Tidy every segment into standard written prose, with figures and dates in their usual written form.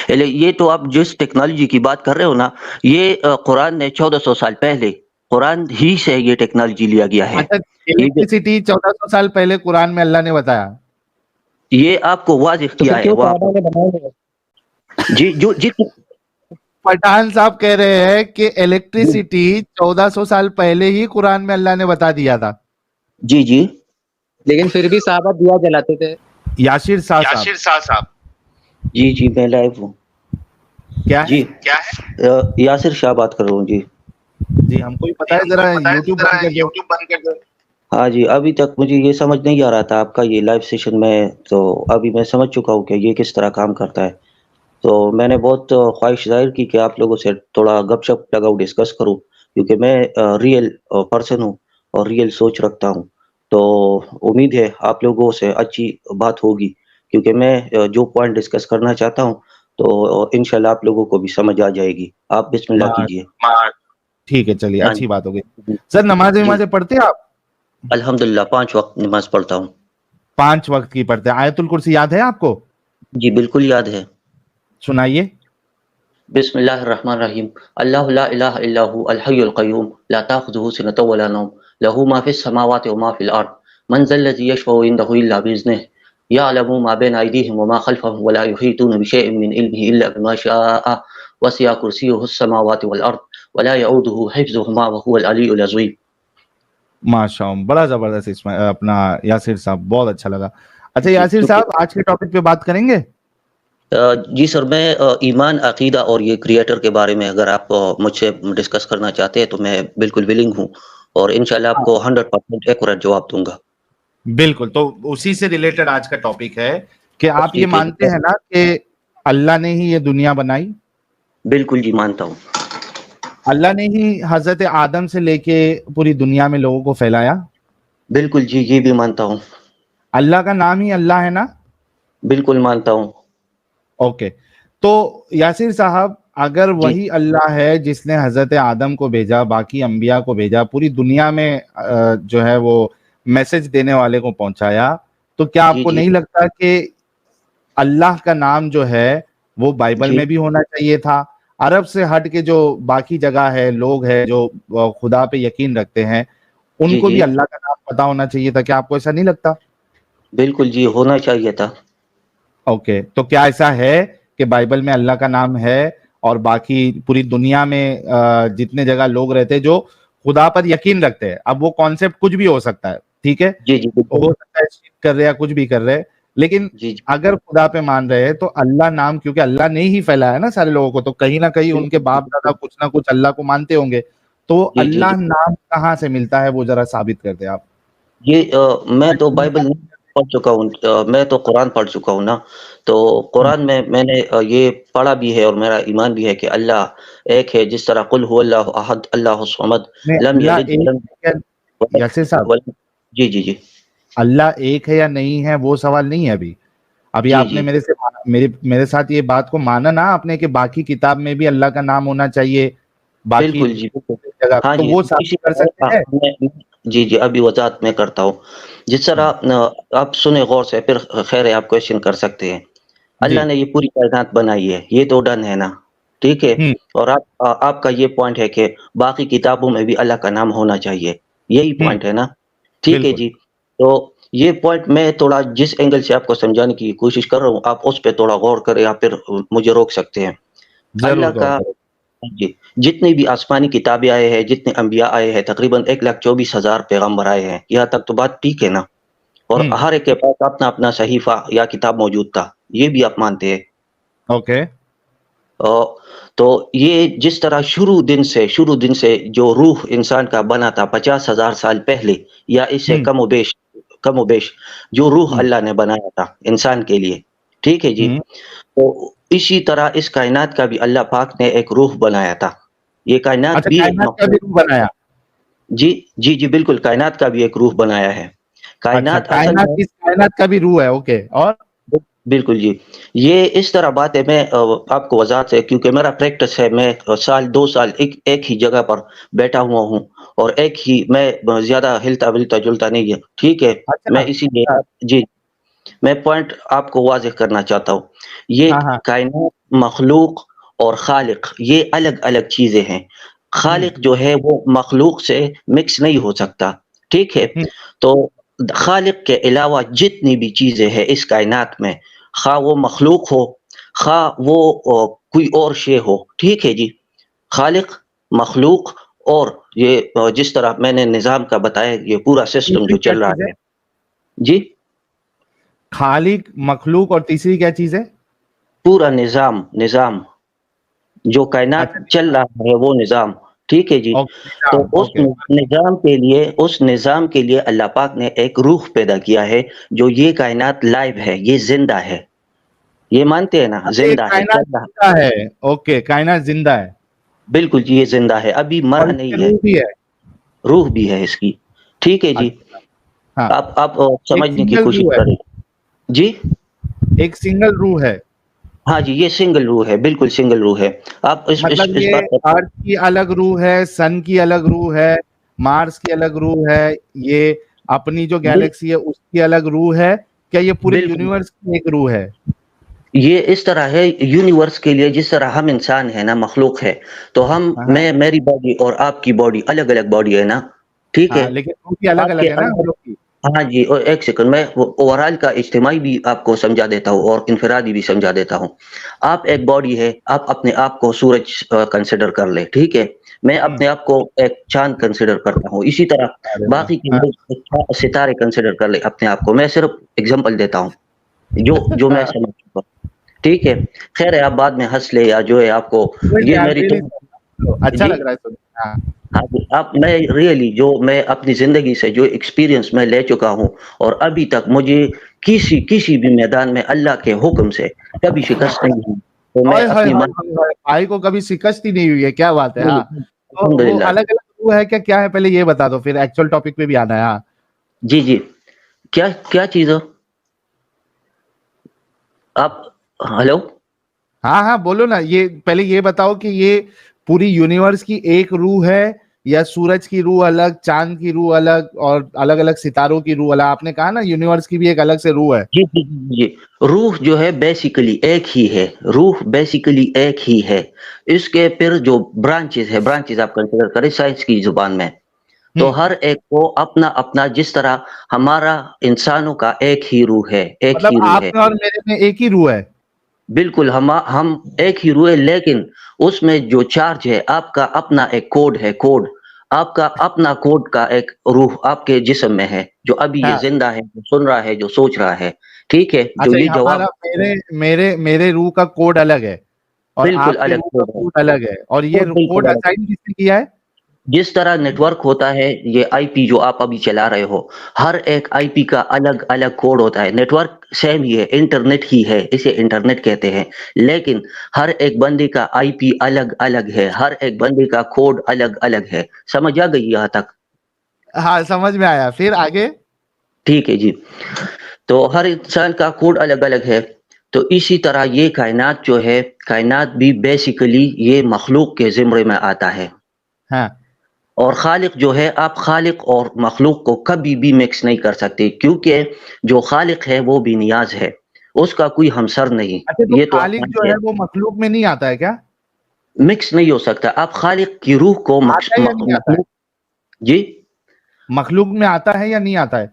یہ تو آپ جس ٹیکنالوجی کی بات کر رہے ہو نا، یہ قرآن نے 1400 سال پہلے قرآن ہی سے یہ ٹیکنالوجی لیا گیا ہے. اچھا یہ جو الیکٹریسٹی 1400 سال پہلے قرآن میں اللہ نے بتایا. یہ آپ کو واضح تو کیا پھر ہے کیوں وہاں کعبہ پر. نے بنایا ہے؟ جی جو جی پٹھان صاحب کہہ رہے ہیں کہ الیکٹریسٹی 1400 سال پہلے ہی قرآن میں اللہ نے بتا دیا تھا. جی جی لیکن پھر بھی صحابہ دیا جلاتے تھے. یاسر شاہ صاحب جی جی میں لائیو ہوں. کیا جی ہے؟ یاسر شاہ بات کر رہا ہوں. جی جی ہم کو پتا ہے، ذرا یوٹیوب بند کر دو. ہاں جی، ابھی تک مجھے یہ سمجھ نہیں آ رہا تھا آپ کا یہ لائیو سیشن میں، تو ابھی میں سمجھ چکا ہوں کہ یہ کس طرح کام کرتا ہے. تو میں نے بہت خواہش ظاہر کی کہ آپ لوگوں سے تھوڑا گپ شپ لگاؤ، ڈسکس کروں، کیونکہ میں ریئل پرسن ہوں اور ریئل سوچ رکھتا ہوں. تو امید ہے آپ لوگوں سے اچھی بات ہوگی، کیونکہ میں جو پوائنٹ ڈسکس کرنا چاہتا ہوں تو انشاءاللہ آپ لوگوں کو بھی سمجھ آ جائے گی. آپ بسم اللہ کیجئے. ٹھیک ہے، چلیے ہاں اچھی بات ہو گئی. جی سر نمازیں جی، پڑھتے ہیں آپ؟ الحمدللہ 5 وقت نماز پڑھتا ہوں. 5 وقت کی پڑھتے ہیں. آیت الکرسی یاد ہے آپ کو؟ جی بالکل یاد ہے. سنائیے. بسم اللہ الرحمن الرحیم. اللہ لا الہ الا هو الحی القیوم لا تاخذہ سنۃ ولا نوم له ما فی السماوات وما فی الارض من ذا الذی یشفع عنده الا باذنہ یعلم ما بین ایدیہم وما خلفهم ولا یحیطون بشیء من علمہ الا بما شاء وسع کرسیہ السماوات والارض ولا یعودہ حفظہما وهو العلی العظیم. ماشاء اللہ، بڑا زبردست اپنا یاسر صاحب، بہت اچھا لگا. اچھا جی یاسر صاحب، آج کے ٹاپک پہ بات کریں گے. جی سر، میں ایمان، عقیدہ اور یہ کریٹر کے بارے میں اگر آپ مجھ سے ڈسکس کرنا چاہتے ہیں تو میں بالکل ولنگ ہوں، اور انشاءاللہ آپ کو 100% ایکوریٹ جواب دوں گا. بالکل، تو اسی سے ریلیٹڈ آج کا ٹاپک ہے کہ آپ یہ ٹھیک ہے جی. مانتے ہیں نا کہ اللہ نے ہی یہ دنیا بنائی؟ بالکل جی مانتا ہوں. اللہ نے ہی حضرت آدم سے لے کے پوری دنیا میں لوگوں کو پھیلایا؟ بالکل جی، یہ بھی مانتا ہوں. اللہ کا نام ہی اللہ ہے نا؟ بالکل مانتا ہوں. اوکے، تو یاسر صاحب، اگر جی وہی اللہ ہے جس نے حضرت آدم کو بھیجا، باقی انبیاء کو بھیجا، پوری دنیا میں جو ہے وہ میسج دینے والے کو پہنچایا، تو کیا آپ جی کو جی نہیں لگتا کہ اللہ کا نام جو ہے وہ بائبل جی میں بھی ہونا چاہیے تھا؟ عرب سے ہٹ کے جو باقی جگہ ہے، لوگ ہیں جو خدا پہ یقین رکھتے ہیں، ان جی کو جی بھی اللہ کا نام پتا ہونا چاہیے تھا. کیا آپ کو ایسا نہیں لگتا؟ بالکل جی، ہونا چاہیے تھا. اوکے، تو کیا ایسا ہے کہ بائبل میں اللہ کا نام ہے اور باقی پوری دنیا میں جتنے جگہ لوگ رہتے جو خدا پر یقین رکھتے ہیں؟ اب وہ کانسیپٹ کچھ بھی ہو سکتا ہے، ٹھیک ہے، جی جی بالکل. ہو سکتا ہے شرک کر رہے یا کچھ بھی کر رہے، لیکن جی جی اگر خدا پہ مان رہے ہیں تو اللہ نام، کیونکہ اللہ نے ہی پھیلایا نا سارے لوگوں کو، تو کہیں نہ کہیں ان کے باپ دادا کچھ نہ کچھ اللہ کو مانتے ہوں گے، تو جی جی اللہ جی. نام کہاں سے ملتا ہے وہ ذرا ثابت کر دیں آپ. یہ میں تو بائبل نہیں پڑھ چکا ہوں، میں تو قرآن پڑھ چکا ہوں نا. تو قرآن میں نے یہ پڑھا بھی ہے اور میرا ایمان بھی ہے کہ اللہ ایک ہے، جس طرح قل هو اللہ احد اللہ الصمد نہیں، لم اللہ یلد ایک ولم ہے کیا یاسر صاحب؟ جی جی جی اللہ ایک ہے یا نہیں ہے وہ سوال نہیں ہے ابھی جی آپ نے جی میرے ساتھ یہ بات کو مانا نا آپ نے کہ باقی کتاب میں بھی اللہ کا نام ہونا چاہیے، باقی بالکل جی بالکل. جگہ، ہاں تو جی وہ اسی ثابت کر طرح سکتے ہیں. جی جی ابھی وضاحت میں کرتا ہوں. جس طرح آپ سنیں غور سے، پھر خیر ہے آپ کویشچن کر سکتے ہیں. جی. اللہ نے یہ پوری کائنات بنائی ہے، یہ تو ڈن ہے نا، ٹھیک ہے. اور آپ کا یہ پوائنٹ ہے کہ باقی کتابوں میں بھی اللہ کا نام ہونا چاہیے، یہی پوائنٹ ہے نا، ٹھیک ہے بالکل جی. تو یہ پوائنٹ میں تھوڑا جس اینگل سے آپ کو سمجھانے کی کوشش کر رہا ہوں، آپ اس پہ تھوڑا غور کریں یا پھر مجھے روک سکتے ہیں. ضرور اللہ غور کا کریں. جی جتنی بھی آسمانی کتابیں آئے ہیں، جتنے انبیاء آئے ہیں، تقریباً 1,24,000 پیغمبر آئے ہیں، یہاں تک تو بات ٹھیک ہے نا. اور ہر ایک کے پاس اپنا اپنا صحیفہ یا کتاب موجود تھا، یہ بھی آپ مانتے ہیں. اوکے. تو یہ جس طرح شروع دن سے جو روح انسان کا بنا تھا 50,000 سال پہلے یا اس سے کم و بیش جو روح اللہ نے بنایا تھا انسان کے لیے، ٹھیک ہے جی. تو اسی طرح اس کائنات کا بھی اللہ پاک نے ایک روح بنایا تھا. یہ کائنات اچھا، بھی ایک کائنات کا بھی روح بنایا؟ جی جی جی بالکل، کائنات کا بھی ایک روح بنایا ہے. اچھا، کائنات اصل میں کائنات کا بھی روح ہے. اوکے، اور بالکل جی. یہ اس طرح بات ہے، میں آپ کو وضاحت ہے کیونکہ میرا پریکٹس ہے، میں 2 سال ایک ہی جگہ پر بیٹھا ہوا ہوں، اور ایک ہی میں زیادہ ہلتا ولتا جلتا نہیں ہے، ٹھیک ہے. اچھا میں اسی لیے اچھا. جی میں پوائنٹ آپ کو واضح کرنا چاہتا ہوں. یہ ہاں ہاں کائنات، مخلوق اور خالق یہ الگ الگ چیزیں ہیں. ہوں خالق جو ہے وہ مخلوق سے مکس نہیں ہو سکتا، ٹھیک ہے. ہوں تو خالق کے علاوہ جتنی بھی چیزیں ہیں اس کائنات میں، خواہ وہ مخلوق ہو، خواہ وہ کوئی اور شے ہو، ٹھیک ہے جی. خالق، مخلوق اور یہ جس طرح میں نے نظام کا بتایا، یہ پورا سسٹم تیسری جو کیا چل رہا چیز ہے؟ ہے جی، خالق، مخلوق اور تیسری کیا چیز ہے؟ پورا نظام جو کائنات اچھا چل رہا ہے وہ نظام، ٹھیک ہے جی. اوکے تو نظام، اس اوکے نظام کے لیے اللہ پاک نے ایک روح پیدا کیا ہے، جو یہ کائنات لائیو ہے، یہ زندہ ہے. یہ مانتے ہیں نا، اچھا یہ زندہ ہے، کائنات چل رہا. زندہ ہے، اوکے کائنات زندہ ہے بالکل جی، یہ زندہ ہے، ابھی اور مرا اس میں نہیں ہے. روح بھی ہے. روح بھی ہے اس کی، ٹھیک ہے جی. اچھا ہاں، آپ ایک سمجھنے کی سنگل کوشش روح ہے، کریں جی. ایک سنگل روح ہے. ہاں جی، یہ سنگل روح ہے، بالکل سنگل روح ہے. آپ مطلب اس یہ بات پر ارتھ کی الگ روح ہے، سن کی الگ روح ہے، مارس کی الگ روح ہے، یہ اپنی جو گیلیکسی ہے اس کی الگ روح ہے، کیا یہ پورے بالکل یونیورس کی ایک روح ہے؟ یہ اس طرح ہے، یونیورس کے لیے جس طرح ہم انسان ہیں نا، مخلوق ہے، تو ہاں میری باڈی اور آپ کی باڈی الگ الگ باڈی ہے نا، ٹھیک ہے. ہاں لیکن روح کی الگ آپ الگ کے ہے نا ہم اندر، لوگ کی. ہاں جی، اور ایک سیکنڈ میں اوور آل کا اجتماعی بھی آپ کو سمجھا دیتا ہوں اور انفرادی بھی سمجھا دیتا ہوں. آپ ایک باڈی ہے، آپ اپنے آپ کو سورج کنسیڈر کر لیں، ٹھیک ہے. میں ہوں، اپنے آپ کو ایک چاند کنسیڈر کرتا ہوں، اسی طرح ارے واہ، باقی کے ہاں لوگ ستارے کنسیڈر کر لیں اپنے آپ کو. میں صرف اگزامپل دیتا ہوں جو میں ہاں، سمجھ چکا ہوں. ٹھیک ہے، خیر ہے، آپ بعد میں ہنس لے یا جو ہے آپ کو. یہ میری تو اچھا جی، لگ رہا ہے سن. ہاں ہاں جی، میں ریئلی جو میں اپنی زندگی سے جو ایکسپیرینس میں لے چکا ہوں، اور ابھی تک مجھے کسی بھی میدان میں اللہ کے حکم سے کبھی شکست نہیں ہوئی. تو میں ہائے ہائے اپنی ہائے ہائے ہائے، بھائی کو کبھی شکست ہی نہیں ہوئی ہے، کیا بات ہے. ہاں تو الحمد وہ للہ. الگ الگ روح ہے کیا ہے، پہلے یہ بتا دو پھر ایکچوئل ٹاپک پہ بھی آنا ہے. ہاں جی جی، کیا چیز ہو آپ؟ ہلو. ہاں ہاں بولو نا، یہ پہلے یہ بتاؤ کہ یہ پوری یونیورس کی ایک روح ہے یا سورج کی روح الگ، چاند کی روح الگ، اور الگ الگ ستاروں کی روح الگ. آپ نے کہا نا یونیورس کی بھی ایک الگ سے روح ہے. جی جی جی جی، روح جو ہے بیسیکلی ایک ہی ہے، روح بیسیکلی ایک ہی ہے. اس کے پھر جو برانچز آپ کنسیڈر کریں سائنس کی زبان میں، تو ہر ایک کو اپنا اپنا، جس طرح ہمارا انسانوں کا ایک ہی روح ہے، ایک مطلب ہی روح ہے. آپ میں اور میرے میں ایک ہی روح ہے. بالکل، ہم ایک ہی روح ہے، لیکن اس میں جو چارج ہے، آپ کا اپنا ایک کوڈ ہے، آپ کا اپنا کوڈ کا ایک روح آپ کے جسم میں ہے، جو ابھی یہ ہاں زندہ ہے، جو سن رہا ہے، جو سوچ رہا ہے، ٹھیک ہے. جو اچھا، یہ یہ جواب ہمارا میرے روح کا کوڈ الگ ہے اور بالکل آپ کے الگ روح کا کوڈ ہے، کوڈ الگ ہے، اور یہ کوڈ بالکل کوڈ الگ. اسائن کس نے کیا ہے؟ جس طرح نیٹ ورک ہوتا ہے، یہ آئی پی جو آپ ابھی چلا رہے ہو، ہر ایک آئی پی کا الگ الگ کوڈ ہوتا ہے. نیٹ ورک سیم ہی ہے، انٹرنیٹ ہی ہے، اسے انٹرنیٹ کہتے ہیں، لیکن ہر ایک بندے کا آئی پی الگ الگ ہے، ہر ایک بندے کا کوڈ الگ الگ ہے. سمجھ آ گئی یہاں تک؟ ہاں سمجھ میں آیا، پھر آگے. ٹھیک ہے جی. تو ہر انسان کا کوڈ الگ الگ ہے. تو اسی طرح یہ کائنات جو ہے، کائنات بھی بیسیکلی یہ مخلوق کے زمرے میں آتا ہے. ہاں اور خالق جو ہے، آپ خالق اور مخلوق کو کبھی بھی مکس نہیں کر سکتے، کیونکہ جو خالق ہے وہ بھی نیاز ہے، اس کا کوئی ہمسر نہیں. اچھا، تو یہ تو آپ خالق جو مانتے ہے ہیں، وہ مخلوق میں نہیں آتا ہے کیا؟ مکس نہیں ہو سکتا. آپ خالق کی روح کو آتا ہے یا نہیں آتا ہے؟ مخلوق. جی، مخلوق میں آتا ہے یا نہیں آتا ہے؟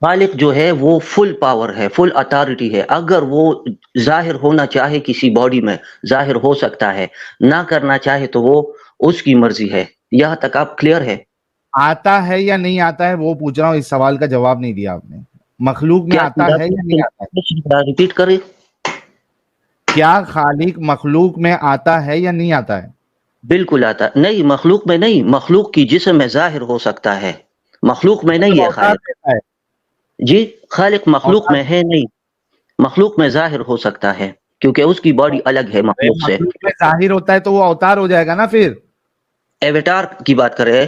خالق جو ہے وہ فل پاور ہے، فل اتھارٹی ہے. اگر وہ ظاہر ہونا چاہے کسی باڈی میں، ظاہر ہو سکتا ہے، نہ کرنا چاہے تو وہ اس کی مرضی ہے. یہاں تک آپ کلیئر ہے؟ آتا ہے یا نہیں آتا ہے وہ پوچھ رہا ہوں، اس سوال کا جواب نہیں دیا آپ نے. مخلوق میں کیا آتا ہے یا نہیں آتا ہے؟ ریپیٹ کریں؟ کیا خالق مخلوق میں آتا ہے یا نہیں آتا ہے؟ بالکل آتا نہیں، مخلوق میں نہیں، مخلوق کی جسم میں ظاہر ہو سکتا ہے، مخلوق میں نہیں مطلب ہے اوتار خالق. دیتا ہے؟ جی، خالق مخلوق اوتار میں ہے نہیں، مخلوق میں ظاہر ہو سکتا ہے، کیونکہ اس کی باڈی الگ ہے ارے مخلوق سے. مخلوق میں ظاہر ہوتا ہے تو وہ اوتار ہو جائے گا نا پھر. ایویٹار کی بات کر رہے ہیں؟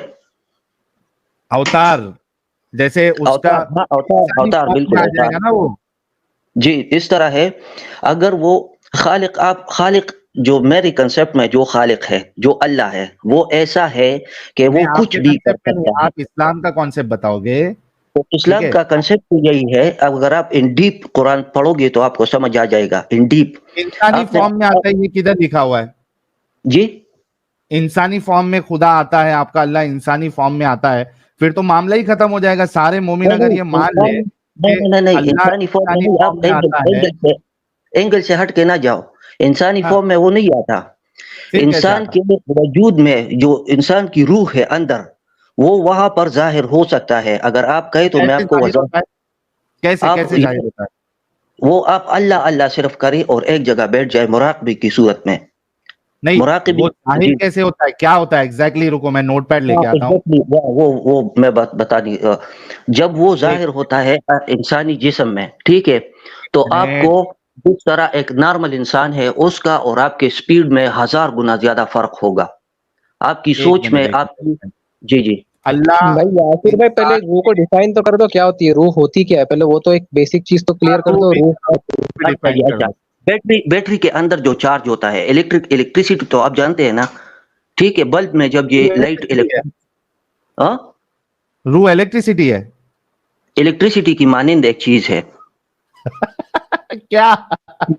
اوتار جیسے اس کا اوتار، ہاں، اوتار انسانی اوتار فارم میں بالکل آ جائے اوتار. گا نا وہ. جی، اس طرح ہے. اگر وہ خالق جو میری کنسپٹ میں جو خالق ہے، جو اللہ ہے، وہ ایسا ہے کہ نہیں، وہ آپ کچھ کے بھی کر کنسپٹ میں سکتا نہیں، ہے. آپ اسلام کا کانسیپٹ بتاؤ گے. تو اسلام کا کنسیپٹ یہی ہے، اگر آپ ان ڈیپ قرآن پڑھو گے تو آپ کو سمجھ آ جائے گا ان ڈیپ. انسانی آپ نے فارم میں آتا ہے، یہ کدھر لکھا ہوا ہے؟ جی انسانی فارم میں خدا آتا ہے، آپ کا اللہ انسانی فارم میں آتا ہے، پھر تو معاملہ ہی ختم ہو جائے گا. سارے مومن اگر یہ مان لے کہ نہیں اللہ انسانی فارم میں انسانی نہیں. فارم آپ میں آتا ہے، اینگل سے ہٹ کے نہ جاؤ. انسانی ہاں فارم میں وہ نہیں آتا. پھر کیسے انسان آتا؟ کے وجود میں جو انسان کی روح ہے اندر، وہ وہاں پر ظاہر ہو سکتا ہے. اگر آپ کہیں تو میں کیسے آپ کو ظاہر وضاحت. ہوتا ہے؟ کیسے آپ کیسے ظاہر ہوتا ہے؟ وہ آپ اللہ اللہ صرف کریں اور ایک جگہ بیٹھ جائے مراقبے کی صورت میں. نہیں، مراقبے وہ ظاہر جی کیسے ہوتا ہے؟ کیا ہوتا ہے ایگزیکٹلی؟ رکو میں نوٹ پیڈ لے ہاں کے آتا ہوں. exactly. وہ میں بتا دی. جب وہ ظاہر ہوتا ہے انسانی جسم میں، ٹھیک ہے، تو آپ منٹ کو جس طرح ایک نارمل انسان ہے اس کا اور آپ کے سپیڈ میں 1000 گنا زیادہ فرق ہوگا. آپ کی ایک سوچ منٹ میں ایک آپ کی. منٹ. جی جی اللہ بھائی یاسر بھائی پہلے انسان روح کو ڈیفائن تو کر دو، کیا ہوتی ہے روح؟ ہوتی کیا ہے پہلے؟ وہ تو ایک بیسک چیز تو کا کلیئر کر روح دو. بھی روح اچھا جی ڈیفائن کر اچھا. دو. بیٹری کے اندر جو چارج ہوتا ہے، الیکٹریسٹی تو آپ جانتے ہیں نا، ٹھیک ہے. بلب میں جب یہ لائٹ الیکٹریسٹی ہے، روح الیکٹریسٹی ہے. الیکٹریسٹی کی مانند ایک چیز ہے. کیا؟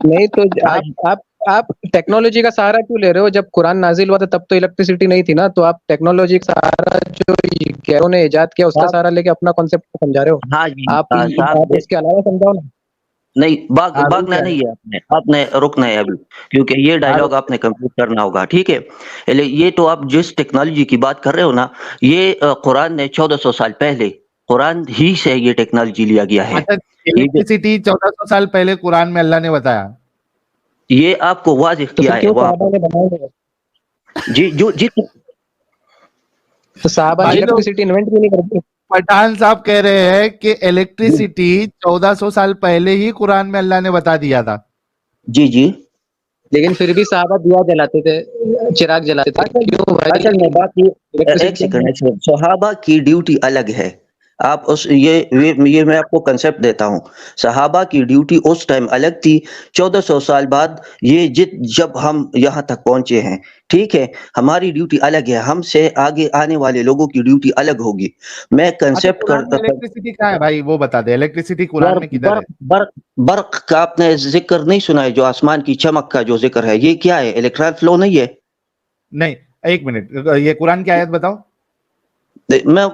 نہیں تو آج آپ ٹیکنالوجی کا سہارا کیوں لے رہے ہو؟ جب قرآن نازل ہوا تھا تب تو الیکٹریسٹی نہیں تھی نا. تو آپ ٹیکنالوجی کا سہارا جو گیروں نے ایجاد کیا اس کا آپ سہارا لے کے اپنا کانسیپٹ سمجھا رہے ہو. ہاں جی آپ صاحب اس کے علاوہ سمجھاؤ نا. نہیں ہاں روح بھاگنا کیا ہے؟ نہیں ہے. آپ نے رکنا ہے ابھی، کیونکہ یہ ہاں ڈائلگ آپ نے کمپلیٹ کرنا ہوگا، ٹھیک ہے. یہ تو آپ جس ٹیکنالوجی کی بات کر رہے ہو نا، یہ قرآن نے 1400 سال پہلے قرآن ہی سے یہ ٹیکنالوجی لیا گیا ہے. اچھا، یہ جو الیکٹریسٹی 1400 سال پہلے قرآن میں اللہ نے بتایا. یہ آپ کو واضح تو پھر کیا ہے کیوں وہاں صحابہ پر. نے بنایا نہیں؟ جی جی تو صحابہ نے بھائی لوگ، الیکٹریسٹی انوینٹ کیوں نہیں کرتے؟ پٹھان صاحب کہہ رہے ہیں کہ جی الیکٹریسٹی 1400 سال پہلے ہی قرآن میں اللہ نے بتا دیا تھا. جی جی. لیکن پھر بھی صحابہ دیا جلاتے تھے، چراغ جلاتے تھے. کیوں بھائی اصل میں بات یہ ایک الیکٹریسٹی؟ سیکنڈ، صحابہ کی ڈیوٹی الگ ہے. آپ اس یہ میں آپ کو کنسپٹ دیتا ہوں. صحابہ کی ڈیوٹی اس ٹائم الگ تھی. 1400 سال بعد یہ جب ہم یہاں تک پہنچے ہیں، ٹھیک ہے، ہماری ڈیوٹی الگ ہے. ہم سے آگے آنے والے لوگوں کی ڈیوٹی الگ ہوگی. میں اچھا، کنسپٹ قرآن میں الیکٹریسٹی کہاں ہے بھائی؟ وہ بتا دے، الیکٹریسٹی قرآن یار میں کدھر ہے؟ برق کا آپ نے ذکر نہیں سنا ہے؟ جو آسمان کی چمک کا جو ذکر ہے، یہ کیا ہے؟ الیکٹران فلو نہیں ہے. نہیں، ایک منٹ، یہ قرآن کی آیت بتاؤ.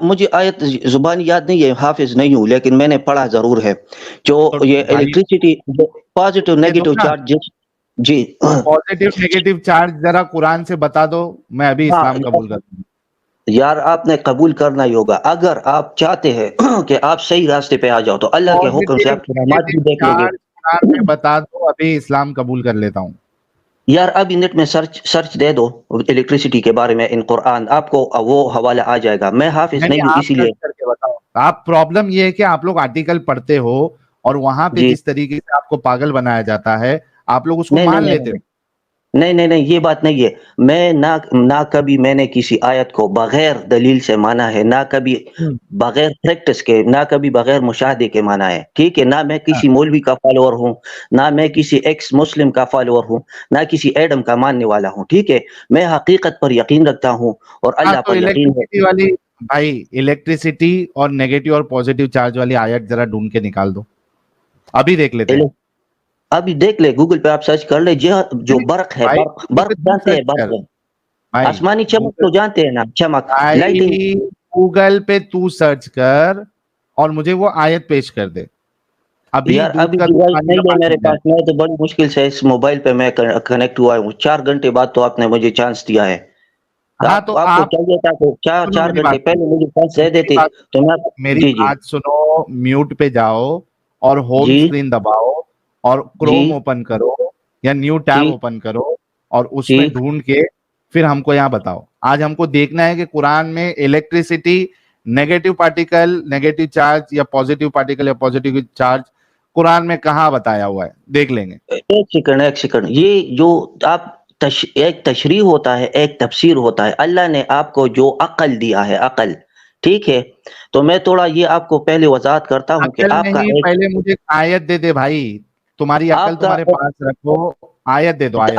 مجھے آیت زبانی یاد نہیں ہے، حافظ نہیں ہوں، لیکن میں نے پڑھا ضرور ہے. جو تو یہ بھائی الیکٹریسٹی پازیٹیو دے دو نیگیٹو نا، چارج. جی پازیٹیو نیگیٹو چارج ذرا قرآن سے بتا دو، میں ابھی ہاں اسلام قبول کرتا ہوں. یار آپ نے قبول کرنا ہی ہوگا. اگر آپ چاہتے ہیں کہ آپ صحیح راستے پہ آ جاؤ تو اللہ کے حکم سے پازیٹیو آپ کی نماز نیگیٹو بھی دیکھ لیں گے. چارج قرآن میں بتا دو، ابھی اسلام قبول کر لیتا ہوں. یار ابھی نیٹ میں سرچ دے دو الیکٹریسٹی کے بارے میں ان قرآن، آپ کو وہ حوالہ آ جائے گا. میں حافظ نہیں نہیں، ہوں آپ اسی لیے. سرچ کر کے بتاؤ. آپ پرابلم یہ ہے کہ آپ لوگ آرٹیکل پڑھتے ہو اور وہاں پہ جی جس طریقے سے آپ کو پاگل بنایا جاتا ہے آپ لوگ اس کو نہیں نہیں مان نہیں لیتے نہیں ہو. نہیں یہ بات نہیں ہے. میں نہ کبھی میں نے کسی آیت کو بغیر دلیل سے مانا ہے، نہ کبھی بغیر پریکٹس کے، نہ کبھی بغیر مشاہدے کے مانا ہے، ٹھیک ہے. نہ میں ہاں، کسی مولوی کا فالوور ہوں، نہ میں کسی ایکس مسلم کا فالوور ہوں، نہ کسی ایڈم کا ماننے والا ہوں، ٹھیک ہے. میں حقیقت پر یقین رکھتا ہوں اور ہاں، اللہ تو پر یقین ہے. الیکٹریسٹی والی، بھائی الیکٹریسٹی اور نیگیٹو اور پازیٹیو چارج والی آیت ذرا ڈھونڈ کے نکال دو، ابھی دیکھ لیتے ہیں. ابھی دیکھ لے، گوگل پہ آپ سرچ کر لے. جو نہیں، برق ہے، بھائی گوگل پہ برق تم جانتے ہیں؟ سرچ کر، برق بھائی آسمانی چمک گوگل، تو جانتے ہیں نا، چمک لائٹنگ. بھائی گوگل پہ تو سرچ کر اور مجھے وہ آیت پیش کر دے. ابھی یار دودھ ابھی کا دودھ ڈیوائس پانی کا نہیں ہے پانی میرے ہو جائے. پاس. میں تو بڑی مشکل سے اس موبائل پہ میں کنیکٹ ہوا ہوں. 4 گھنٹے بعد تو آپ نے مجھے چانس دیا ہے. ہاں آپ تو آپ کو آپ چاہیے تھا کہ سنو، چار میری بات گھنٹے سنو، پہلے مجھے چانس دے میری دیتے بات تو میں. میری جی جی بات سنو. میوٹ پہ جاؤ اور ہوم جی اسکرین دباؤ اور جی کروم اوپن کرو یا نیو ٹیب جی اوپن کرو اور اس جی میں ڈھونڈ کے پھر ہم کو یہاں بتاؤ. آج ہم کو دیکھنا ہے کہ قرآن میں electricity, negative particle negative charge یا پازیٹیو پارٹیکل یا پازیٹیو چارج قرآن میں کہاں بتایا ہوا ہے. دیکھ لیں گے. ایک سیکنڈ. یہ جو آپ ایک تشریح ہوتا ہے، ایک تفسیر ہوتا ہے. اللہ نے آپ کو جو عقل دیا ہے، عقل، ٹھیک ہے. تو میں تھوڑا یہ آپ کو پہلے وضاحت کرتا ہوں کہ عقل آپ کا نہیں، ایک پہلے مجھے آیت دے دے بھائی. تمہاری عقل آپ کا تمہارے پاس رکھو، آیت دے دو، آیت.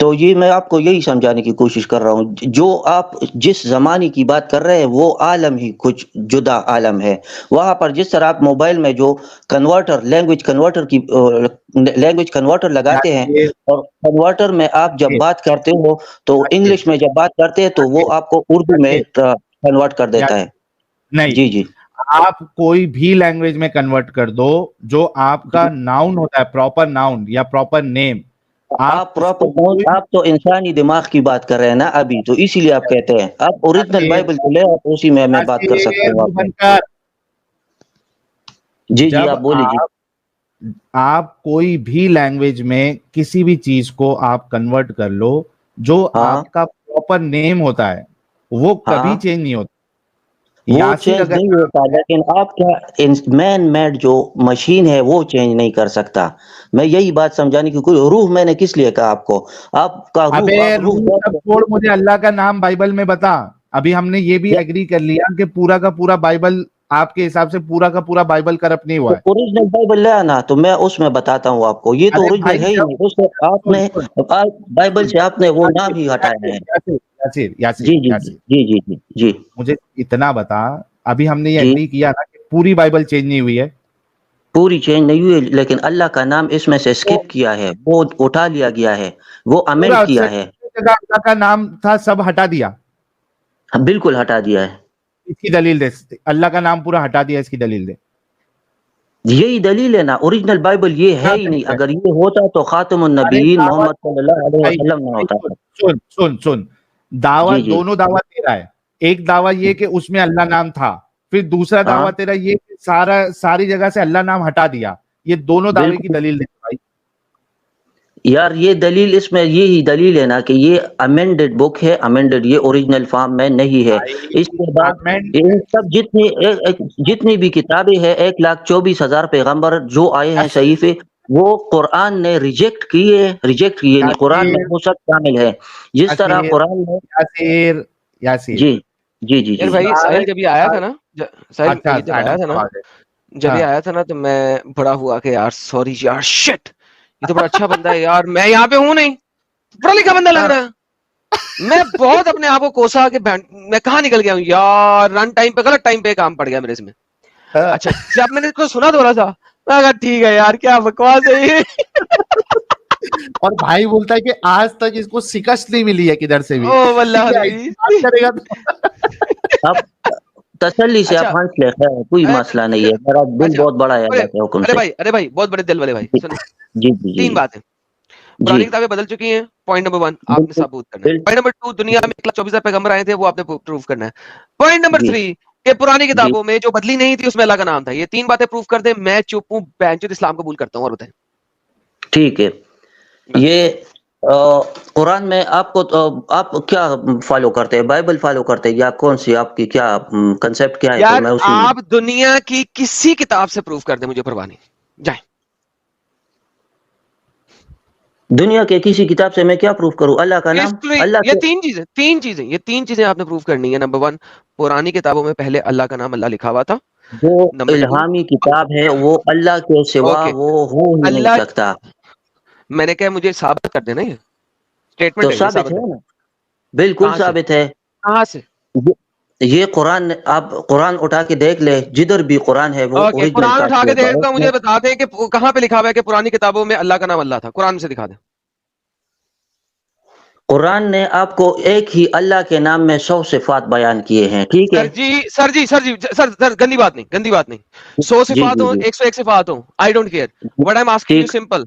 تو یہ میں آپ کو یہی سمجھانے کی کوشش کر رہا ہوں، جو آپ جس زمانے کی بات کر رہے ہیں وہ عالم ہی کچھ جدا عالم ہے۔ وہاں پر جس طرح آپ موبائل میں جو کنورٹر لینگویج کنورٹر لگاتے ہیں، یاسر اور کنورٹر میں آپ جب یاسر بات کرتے ہو تو یاسر انگلش میں جب بات کرتے ہیں تو وہ یاسر آپ کو اردو میں یاسر کنورٹ کر دیتا ہے۔ یاسر نہیں، جی جی آپ کوئی بھی لینگویج میں کنورٹ کر دو، جو آپ کا جی، ناؤن ہوتا ہے، پراپر ناؤن یا پراپر نیم، آپ آپ اس کو پراپر، کوئی آپ تو انسانی دماغ کی بات کر رہے ہیں نا ابھی، تو اسی لیے آپ کہتے ہیں آپ اوریجنل یاسر بائبل تو لے، آپ اسی میں بات کر سکتا یاسر ہوں منہ آپ سے۔ بند کر۔ جی جی جب آپ بولیے جی۔ آپ کوئی بھی لینگویج میں کسی بھی چیز کو آپ کنورٹ کر لو، جو ہاں آپ کا پراپر نیم ہوتا ہے وہ ہاں، کبھی چینج نہیں ہوتا۔ وہ یاسر چینج اگر نہیں نام ہوتا، ہے، لیکن آپ کیا مین میڈ جو مشین ہے وہ چینج نہیں کر سکتا۔ میں یہی بات سمجھانے کی کوئی روح میں نے کس لیے کہا آپ کو، آپ کا روح، ابے آپ روح روح سب جیسے- چھوڑ، مجھے اللہ کا نام بائبل میں بتا۔ ابھی ہم نے یہ بھی ایگری کر لیا کہ پورا کا پورا بائبل، آپ کے حساب سے پورا کا پورا بائبل کرپٹ نہیں ہوا ہے۔ اوریجنل بائبل لے آنا تو میں اس میں بتاتا ہوں آپ کو، یہ تو ارے اوریجنل بھائی ہے ہی جب نہیں، اس سے آپ سن نے سن بائبل سن سے آپ نے وہ یاسر نام ہی ہٹایا یاسر ہے۔ یاسر یاسر یاسر جی جی جی یاسر جی جی جی جی مجھے اتنا بتا، ابھی ہم نے یہ جی، ایگری کیا نا کہ پوری بائبل چینج نہیں ہوئی ہے، پوری چینج نہیں ہوئی، لیکن اللہ کا نام اس میں سے تو اسکپ کیا ہے، وہ اٹھا لیا گیا ہے، وہ پورا امینڈ اس سے کیا ہے۔ جگہ اللہ کا نام تھا سب ہٹا دیا۔ ہاں، بالکل ہٹا دیا ہے۔ اس کی دلیل دے، اللہ کا نام پورا ہٹا دیا، اس کی دلیل دے۔ یہی دلیل ہے نا، اوریجنل بائبل یہ ہے کیا ہی نہیں، دلیل ہے؟ اگر یہ ہوتا تو خاتم ارے النبیین دعوت، محمد صلی اللہ علیہ بھائی وسلم نہ بھائی ہوتا سن تھا۔ سن سن سن جی دعوت، جی دونوں دعوت تیرا ہے۔ ایک دعویٰ یہ کہ اس میں اللہ نام تھا، پھر دوسرا ہاں دعویٰ تیرا یہ کہ ساری جگہ سے اللہ نام ہٹا دیا۔ یہ دونوں دعوے کی بالکل دلیل دے بھائی۔ یار، یہ دلیل اس میں یہی دلیل ہے نا کہ یہ امینڈڈ بک ہے، امینڈڈ، یہ اوریجنل فارم میں نہیں ہے۔ بھائی اس کے بعد امینڈ ان سب جتنی بھی کتابیں ہیں، 1,24,000 پیغمبر جو آئے ہیں صحیفے، وہ قرآن نے ریجیکٹ کیے نہیں، قرآن میں یاسر وہ سب شامل ہے۔ جس طرح یاسر قرآن میں، یاسر یاسر جی جی جی یار جی بھائی سارے ساحل جب یہ آیا تھا نا، ساحل اچھا یہ جب ایڈم آیا تھا نا، آواز ہے، ہاں تو میں بڑا ہوا کہ یار سوری یار، شٹ، یہ تو بڑا اچھا بندہ ہے یار، میں یہاں پہ ہوں نہیں، پڑھا لکھا بندہ لگ ہاں رہا ہے۔ میں بہت اپنے آپ کو کوسا کہ میں کہاں نکل گیا ہوں یار، رن ٹائم پہ غلط ٹائم پہ کام پڑ گیا میرے سے میں۔ ہاں۔ اچھا جب میں نے اس کو سنا تھوڑا سا، میں کہا ٹھیک ہے یار، کیا بکواس ہے یہ۔ اور بھائی بولتا ہے کہ آج تک اس کو شکست نہیں ملی ہے کدھر سے بھی، او واللہ یہ ایسی بات کرے گا تو اب تسلی سے اچھا آپ ہنس لے، خیر کوئی مسئلہ نہیں ہے، میرا دل اچھا، بہت بڑا ہے اللہ کے حکم سے۔ ارے بھائی بہت بڑے دل والے بھائی جی سنیں، جی جی جی تین باتیں، جی، پرانی کتابیں بدل چکی ہیں، پوائنٹ نمبر 1 آپ نے بالکل ثابوت کرنا ہے۔ بالکل پوائنٹ نمبر 2 دنیا میں 1,24,000 پیغمبر آئے تھے، وہ آپ نے پروف کرنا ہے۔ پوائنٹ نمبر جی 3 کہ پرانی جی، کتابوں میں جو بدلی نہیں تھی اس میں اللہ کا نام تھا۔ یہ تین باتیں پروف کر دیں، میں چپ ہوں، بینچ اسلام قبول کرتا ہوں۔ اور بتائیں ٹھیک ہے۔ بس۔ یہ قرآن میں آپ کو آپ کیا فالو کرتے ہیں، بائبل فالو کرتے ہیں یا کون سی آپ کی کیا کنسپٹ کیا ہے، تو یار میں اسی آپ دنیا کی کسی کتاب سے پروف کر دیں، مجھے پرواہ نہیں، جائیں۔ دنیا کے کسی کتاب سے میں کیا پروف کروں، اللہ کا نام، ہسٹری، اللہ یہ کے، تین چیزیں آپ نے پروف کرنی ہے۔ نمبر 1 پرانی کتابوں میں پہلے اللہ کا نام اللہ لکھا ہوا تھا۔ جو نمبر 2 الہامی کتاب ہے وہ اللہ کے سوا اوکے، وہ ہو ہی نہیں اللہ، سکتا، میں نے کہا مجھے ثابت کر دینا، یہ تو اسٹیٹمنٹ ہے، یہ ثابت ثابت ہے کر۔ نا، بالکل کہاں سے؟ ثابت ہے۔ کہاں سے؟ یہ قرآن، آپ قرآن اٹھا کے دیکھ لے، جدھر بھی قرآن ہے وہ اوکے، اوریجنل قرآن اٹھا کاپی کے ہوتا ہے دیکھتا ہوں، اس میں۔ مجھے بتا دیں کہ کہاں پہ لکھا ہوا ہے کہ پرانی کتابوں میں اللہ کا نام اللہ تھا، قرآن سے دکھا دیں۔ قرآن نے آپ کو ایک ہی اللہ کے نام میں 100 صفات بیان کیے ہیں، ٹھیک ہے؟ سر گندی بات نہیں 100 جی صفات جی ہوں، جی 101 صفات ہوں، I don't care, what I am asking you ٹھیک، سمپل،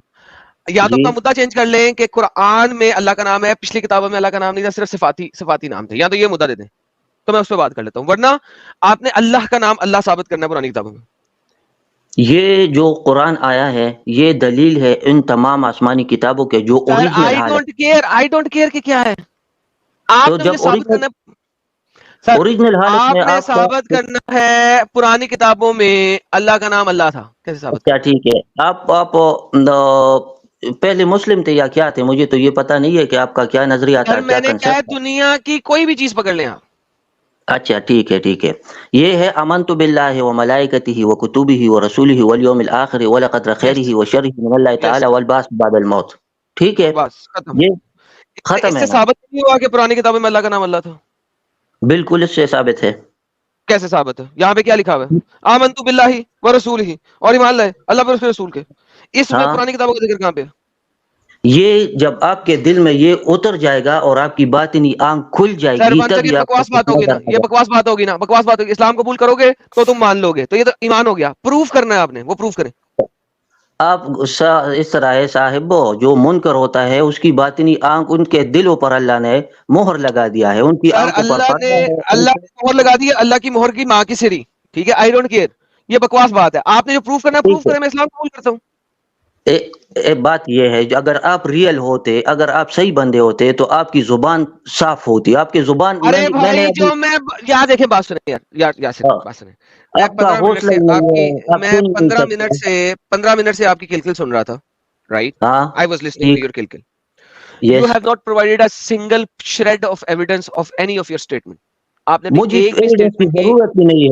یا تو جی اپنا مدعا چینج کر لیں کہ قرآن میں اللہ کا نام ہے، پچھلی کتابوں میں اللہ کا نام نہیں تھا، صرف صفاتی نام تھے، یا تو یہ مدعا دے دیں تو میں اس پہ بات کر لیتا ہوں، ورنہ آپ نے اللہ کا نام اللہ ثابت کرنا ہے پرانی کتابوں میں۔ یہ جو قرآن آیا ہے یہ دلیل ہے ان تمام آسمانی کتابوں کے جو سر اوریجنل حال ہے۔ آئی ڈونٹ کیئر کہ کیا ہے، تو آپ نے مجھے جب ثابت کرنا ہے، سر اوریجنل حالت آپ میں نے آپ کا، ثابت کرنا ہے پرانی کتابوں میں اللہ کا نام اللہ تھا، کیسے ثابت کیا کرنا ٹھیک ہے، آپ پہلے مسلم تھے یا کیا تھے، مجھے تو یہ پتہ نہیں ہے کہ آپ کا کیا نظریہ ہے؟ تھا، سر کیا میں نے کہا ہے کنسپٹ تھا۔ دنیا کی کوئی بھی چیز پکڑ لیں آپ۔ اچھا ٹھیک ہے ٹھیک ہے، یہ ہے امنت باللہ و ملائکتہ و کتبہ و رسولہ والیوم الآخر والقدر یس خیرہ و شرہ من اللہ یس تعالی والبعث بعد الموت، ٹھیک ہے؟ بس ختم۔ یہ ختم اس ہے سے نا. ثابت نہیں ہوا کہ پرانی کتابوں میں اللہ کا نام اللہ تھا؟ بالکل اس سے ثابت ہے. کیسے ثابت ہے؟ یہاں پہ کیا لکھا ہوا ہے؟ آمنت باللہ و رسولہ، اور ایمان لائے اللہ پر اس کے رسول کے. اس میں ہاں پرانی کتابوں کا ذکر کہاں پہ ہے؟ یہ جب آپ کے دل میں یہ اتر جائے گا اور آپ کی باطنی آنکھ کھل جائے سر گی ون تب سیکنڈ، یہ آپ کو بکواس کچھ بات ہوگی نا، نظر یہ آئے گا. بکواس بات ہوگی نا، بکواس بات ہوگی. اسلام قبول کرو گے تو تم مان لو گے، تو یہ تو ایمان ہو گیا. پروف کرنا ہے آپ نے، وہ پروف کریں. آپ اس طرح ہے صاحب، جو منکر ہوتا ہے اس کی باطنی آنکھ ان کے دلوں پر اللہ نے مہر لگا دیا ہے، ان کی سر آنکھوں پر پردہ ہے. اللہ نے مہر لگا دی ہے، اللہ کی مہر کی ماں کی سری. ٹھیک ہے، آئی ڈونٹ کیئر. یہ بکواس بات ہے. آپ نے جو پروف کرنا ہے پروف ٹھیک ہے. کریں، میں اسلام قبول کرتا ہوں. بات یہ ہے جو اگر آپ ریئل ہوتے، اگر آپ صحیح بندے ہوتے تو آپ کی زبان صاف ہوتی. آپ کی زبان ارے میں نے بھائی ابھی جو میں یہاں دیکھیں، بات سنیں یار یاسر بات سنیں. میں آپ کا 15 منٹ حوصلہ سے ہی آپ نہیں کی ہے، آپ میں سن ہی نہیں 15 منٹ سکتے. سے 15 منٹ سے آپ کی کلکل سن رہا تھا. رائٹ، ہاں آئی واز لسننگ ٹو ٹھیک. یور کلکل. You yes. have not provided a single shred of evidence of any of your statement. آپ نے بھی مجھے ایک بھی ایویڈنس کی اسٹیٹمنٹ کی. ضرورت بھی نہیں ہے.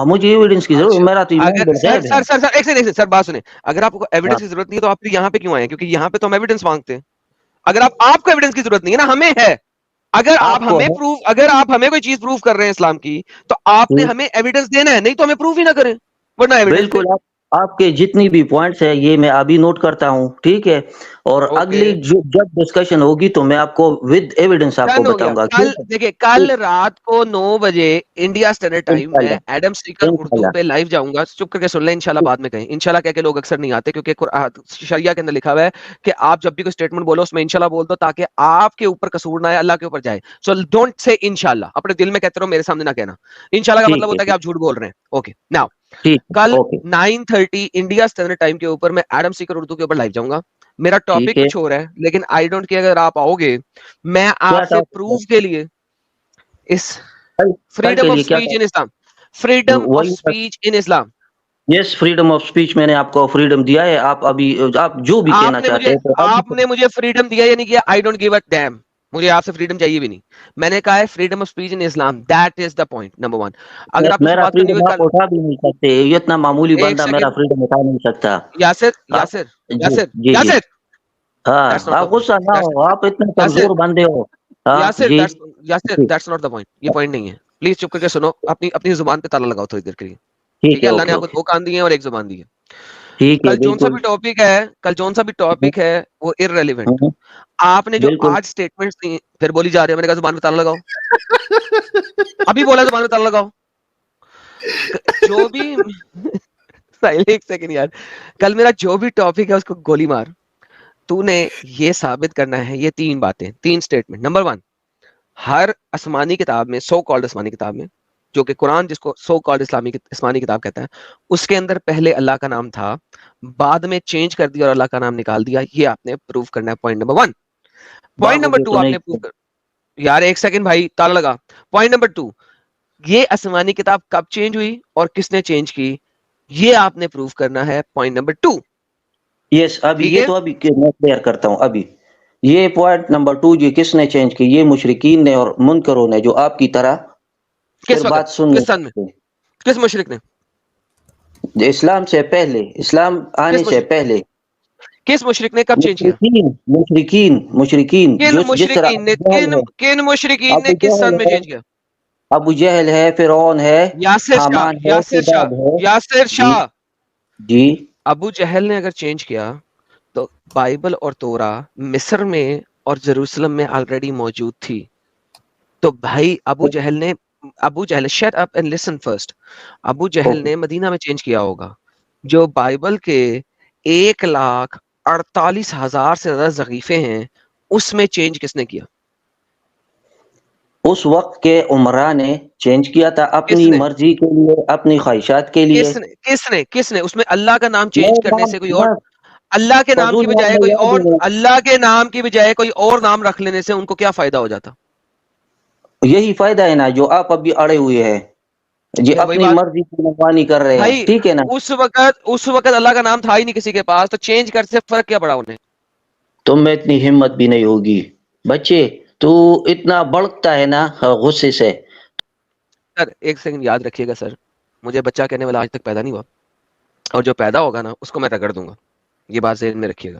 مجھے ایویڈنس کی ضرورت، اچھا، میرا تو ایمان اگر سر بالغیب ہے. سر سر سر ایک سیکنڈ سر بات سنیں. اگر آپ کو ہاں ایویڈنس کی ضرورت نہیں ہے تو آپ یہاں پہ کیوں آئے ہیں؟ کیونکہ یہاں پہ تو ہم ایویڈنس مانگتے ہیں. اگر آپ کو ایویڈنس کی ضرورت نہیں ہے نا، ہمیں ہے. اگر آپ آپ کو ہمیں ہے. پروف، اگر آپ ہمیں کوئی چیز پروف کر رہے ہیں اسلام کی، تو آپ نے ٹھیک. ہمیں ایویڈنس دینا ہے، نہیں تو ہمیں پروف ہی نہ کریں، ورنہ ایویڈنس دیں. بالکل. آپ کے جتنی بھی پوائنٹس ہیں یہ میں ابھی نوٹ کرتا ہوں، ٹھیک ہے. اور اوکے اگلی جب ڈسکشن ہوگی تو میں آپ کو ود ایویڈنس آپ کو ڈن ہو گیا. بتاؤں گا. کل ٹھیک ہے. دیکھیں، کل ٹھیک. رات کو 9 بجے انڈیا اسٹینڈرڈ ٹائم میں انشاءاللہ. ایڈم اسپیکر اردو انشاءاللہ. پہ لائیو جاؤں گا. چپ کر کے سن لیں، انشاءاللہ بعد میں کہیں. انشاءاللہ کہہ کے لوگ اکثر نہیں آتے، کیونکہ شریعہ کے اندر لکھا ہوا ہے کہ آپ جب بھی کوئی اسٹیٹمنٹ بولو اس میں انشاءاللہ بول دو، تاکہ آپ کے اوپر قصور نہ آئے، اللہ کے اوپر جائے. سو ڈونٹ سے انشاءاللہ. اپنے دل میں کہتے رہو، میرے سامنے نہ کہنا. انشاءاللہ کا مطلب ٹھیک ہے. ہوتا ہے کہ آپ جھوٹ بول رہے ہیں. اوکے ناؤ، ٹھیک. کل اوکے. 9:30 انڈیا اسٹینڈرڈ ٹائم کے اوپر میں ایڈم اسپیکر اردو کے اوپر لائیو جاؤں گا. میرا ٹھیک ٹاپک ہے. کچھ اور ہے، لیکن آئی ڈونٹ کیئر. اگر آپ آؤ گے، میں کیا آپ سے ٹاپک ہے؟ پروف کے لیے اس کل freedom کے of لیے کیا speech in topic? Islam. Freedom of وہی. speech in Islam. Yes, freedom of speech میں نے آپ کو فریڈم دیا ہے. آپ ابھی آپ جو بھی کہنا چاہتے ہیں تو آپ ابھی. نے مجھے فریڈم دیا یا نہیں کیا، I don't give a damn. مجھے آپ سے فریڈم چاہیے بھی نہیں. میں نے کہا ہے freedom of speech in Islam, that is the point number 1. اگر آپ نے میرا بات کرنی فریڈم ہوئی آپ کل. اٹھا بھی نہیں سکتے. یہ اتنا معمولی ایک بندہ میرا سیکنڈ فریڈم اٹھا نہیں سکتا. یاسر آپ. یاسر جی یاسر جی جی. یاسر ہاں دیٹس ناٹ دا آپ غصہ نہ پوائنٹ. ہو، آپ اتنے یاسر کمزور بندے ہو. ہاں Yasir ji. Yasir ji. That's not the point. یہ پوائنٹ نہیں ہے. پلیز چپ کر کے سنو، اپنی زبان پہ تالا لگاؤ تھوڑی دیر کے لیے. ٹھیک ٹھیک ہے. ہے، اللہ نے اوکے آپ کو اوکے. 2 کان دیے ہیں اور 1 زبان دی ہے. ٹھیک ہے. کل جون سا بالکل. بھی ٹاپک ہے، کل جون سا بھی ٹاپک ہے وہ irrelevant. ہوں، آپ نے جو بالکل. آج سٹیٹمنٹس دی پھر بولی جا رہے ہیں. میں نے کہا زبان پہ تالا لگاؤ. ابھی بولا زبان پہ تالا لگاؤ. جو بھی ایک سیکنڈ یار، کل میرا جو بھی ٹاپک ہے اس کو گولی مار. تو نے یہ ثابت کرنا ہے یہ 3 باتیں، 3 سٹیٹمنٹ. نمبر 1، ہر آسمانی کتاب میں، سو کالڈ آسمانی کتاب میں، جو کہ قرآن جس کو سو کالڈ آسمانی کتاب کہتا ہے، اس کے اندر پہلے اللہ کا نام تھا، بعد میں چینج کر دیا اور اللہ کا نام نکال دیا. یہ آپ نے پروف کرنا ہے. Point number 1. پوائنٹ نمبر باوجود 2 تو آپ نہیں نے پروف کیا. کر. یار ایک سیکنڈ بھائی، تالا لگا. پوائنٹ نمبر 2، یہ آسمانی کتاب کب چینج ہوئی اور کس نے چینج کی، یہ آپ نے پروف کرنا ہے. Point number 2. یس، ابھی ٹھیک یہ ہے، تو ابھی میں کلیئر کرتا ہوں. ابھی یہ پوائنٹ نمبر 2 جی کس نے چینج کی؟ یہ مشرکین نے اور منکروں نے، جو آپ کی طرح پھر کس وقت، بات سن کس سن میں، نہیں کس مشرق نے، سکتے. اسلام سے پہلے، اسلام آنے کس سے مشرق، پہلے. کس مشرق نے کب چینج کیا؟ مشرکین کن جو جس طرح مشرقین نے، کن مشرقین نے ابو کس سن جہل میں ہے، چینج کیا؟ ابو جہل ہے، فرعون ہے، یاسر شاہ، حامان ہے، یاسر شاہ، کباب ہے. یاسر جی شاہ. جی. ابو جہل نے اگر چینج کیا تو بائبل اور تورا مصر میں اور جیروسلم میں آلریڈی موجود تھی. تو بھائی Abu Jahl shut up and listen first. Abu Jahl okay. نے مدینہ میں چینج کیا ہوگا. جو بائبل کے 1,48,000 سے زیادہ ضعیفے ہیں، اس میں چینج کس نے کیا؟ اس وقت کے عمرا نے چینج کیا تھا، کس اپنی نے مرضی کے لیے، اپنی خواہشات کے لیے. کس نے اس میں اللہ کا نام چینج کرنے سے کوئی اور، میں اللہ کے نام فضول کی نام بجائے میں کوئی یاد اور، ہی نہیں. اللہ کے نام کی بجائے کوئی اور نام رکھ لینے سے ان کو کیا فائدہ ہو جاتا؟ یہی فائدہ ہے نا جو آپ ابھی اڑے ہوئے ہیں، جی پھر وہی اپنی بات مرضی کی منمانی کر رہے ہیں. بھائی، ٹھیک ہے نا. اس وقت اللہ کا نام تھا ہی نہیں کسی کے پاس، تو چینج کرنے سے فرق کیا پڑا انہیں؟ تم میں اتنی ہمت بھی نہیں ہوگی بچے. تو اتنا بڑکتا ہے نا غصے سے. سر ایک سیکنڈ یاد رکھیے گا سر، مجھے بچہ کہنے والا آج تک پیدا نہیں ہوا، اور جو پیدا ہوگا نا اس کو میں رگڑ دوں گا. یہ بات ذہن میں رکھیے گا.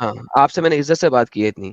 ہاں آپ سے میں نے عزت سے بات کی ہے اتنی.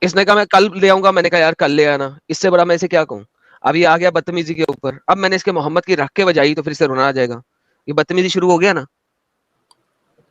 اس نے کہا میں کل لے آؤں گا, میں نے کہا یار کل لے آنا, اس سے بڑا میں اسے کیا کہوں. اب یہ آ گیا بدتمیزی کے اوپر, اب میں نے اس کے محمد کی رکھ کے بجائی تو پھر اسے رونا آ جائے گا. یہ بدتمیزی شروع ہو گیا نا.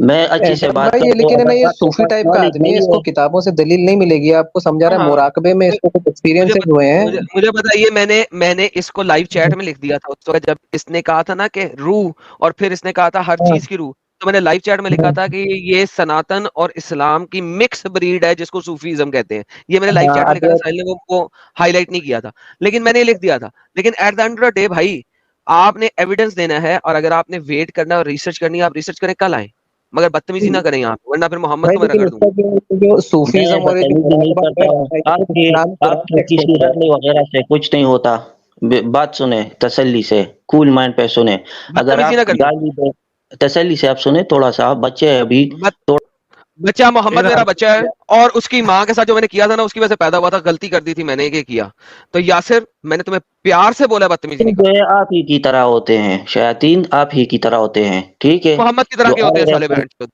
میں اچھی سے احترام بات بھائی کروں یہ تو لیکن ہے نا, اگر یہ آپ کے صوفی پاس ٹائپ کا نالج آدمی ہے, نہیں اس کو کتابوں سے دلیل نہیں ملے گی. آپ کو سمجھا رہا ہے, ہاں مراقبے میں اس کو کچھ ایکسپیرینس ہوئے ہیں. مجھے بتائیے, میں نے اس کو لائیو چیٹ میں لکھ دیا تھا اس وقت جب اس نے کہا تھا نا کہ روح, اور پھر اس نے کہا تھا ہر چیز کی روح, تو میں نے لائیو چیٹ میں لکھا تھا کہ یہ سناتن اور اسلام کی مکس بریڈ ہے جس کو صوفیزم کہتے ہیں. یہ میں نے لائیو چیٹ میں لکھا تھا, ساحل نے وہ ہائی لائٹ نہیں کیا تھا, لیکن میں نے لکھ دیا تھا. لیکن at the end of the day بھائی, آپ نے ایویڈنس دینا ہے, اور اگر آپ نے ویٹ کرنا اور ریسرچ کرنی ہے آپ ریسرچ کریں, کل آئیں, مگر بدتمیزی نہ کریں یہاں, ورنہ پھر محمد بھائی کو میں لیکن رگڑ اس دوں کا گا. جو میں صوفیزم اور یہ جو بدتمیزی نہیں مراقبہ کرتا ہوں. ہے, آپ کے اسلام آپ قرآن کے ٹیکسٹ کسی ہوتا ہے. رٹنے وغیرہ سے کچھ نہیں ہوتا. بات سنیں تسلی سے, کول مائنڈ پہ سنیں. اگر بدتمیزی نہ آپ کرنی. گالی دیں تسلی سے, آپ سنیں تھوڑا سا, آپ بچے ہیں ابھی. بچہ محمد ادھر میرا بچہ ہے, اور اس کی ماں کے ساتھ جو میں نے کیا تھا نا اس کی وجہ سے پیدا ہوا تھا, غلطی کر دی تھی میں نے, یہ کیا. تو یاسر میں نے تمہیں پیار سے بولا بدتمیزی نہیں جو کرو. ہے آپ ہی کی طرح ہوتے ہیں, شیاطین آپ ہی کی طرح ہوتے ہیں, ٹھیک ہے. محمد کی طرح جو کے ہوتے ہیں آئے سالے رہتے برانڈ.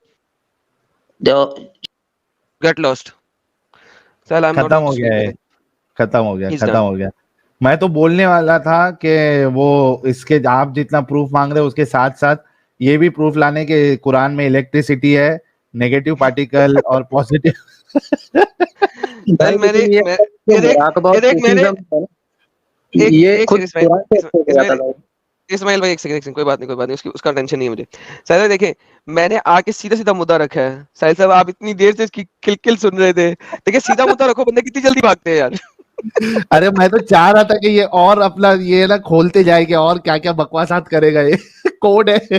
جو- گیٹ لاسٹ. سال آئی ایم ناٹ ختم گوئنگ ٹو ہو گیا سلیپ ہے, ٹوڈے. ختم ہو گیا, ہی از ختم ڈن. ہو گیا. میں تو بولنے والا تھا کہ وہ اس کے آپ جتنا پروف مانگ رہے اس کے ساتھ ساتھ یہ بھی پروف لانے کہ قرآن میں الیکٹریسٹی ہے, نیگیٹو پارٹیکل اور پازیٹیو. سال بھائی میں نے لیکن یہ جو مراقبہ اور صوفیزم ہے نا, یہ ایک خود سیکنڈ قرآن سے ہو گیا تھا بھائی. اسماعیل بھائی, ایک سیکنڈ, کوئی بات نہیں, اس کا ٹینشن نہیں ہے مجھے. ساحل دیکھیں, میں نے آ کے سیدھا سیدھا مدعا رکھا ہے. ساحل صاحب آپ اتنی دیر سے اس کی کل کل سن رہے تھے, دیکھیں سیدھا مدعا رکھو, بندے کتنی جلدی بھاگتے ہیں یار. ارے میں تو چاہ رہا تھا کہ یہ اور اپنا یہ نا کھولتے جائے کہ اور کیا کیا بکواسات کرے گا, یہ کوڈ ہے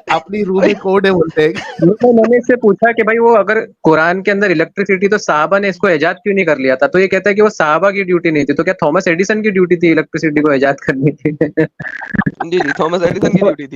اپنی روح میں کوڈ ہے بولتے ہیں. میں نے اس سے پوچھا کہ بھائی وہ اگر قرآن کے اندر الیکٹریسٹی تو صحابہ نے اس کو ایجاد کیوں نہیں کر لیا تھا, تو یہ کہتا ہے کہ وہ صحابہ کی ڈیوٹی نہیں تھی. تو کیا تھامس ایڈیسن کی ڈیوٹی تھی الیکٹریسٹی کو ایجاد کرنی تھی؟ جی تھامس ایڈیسن کی ڈیوٹی تھی.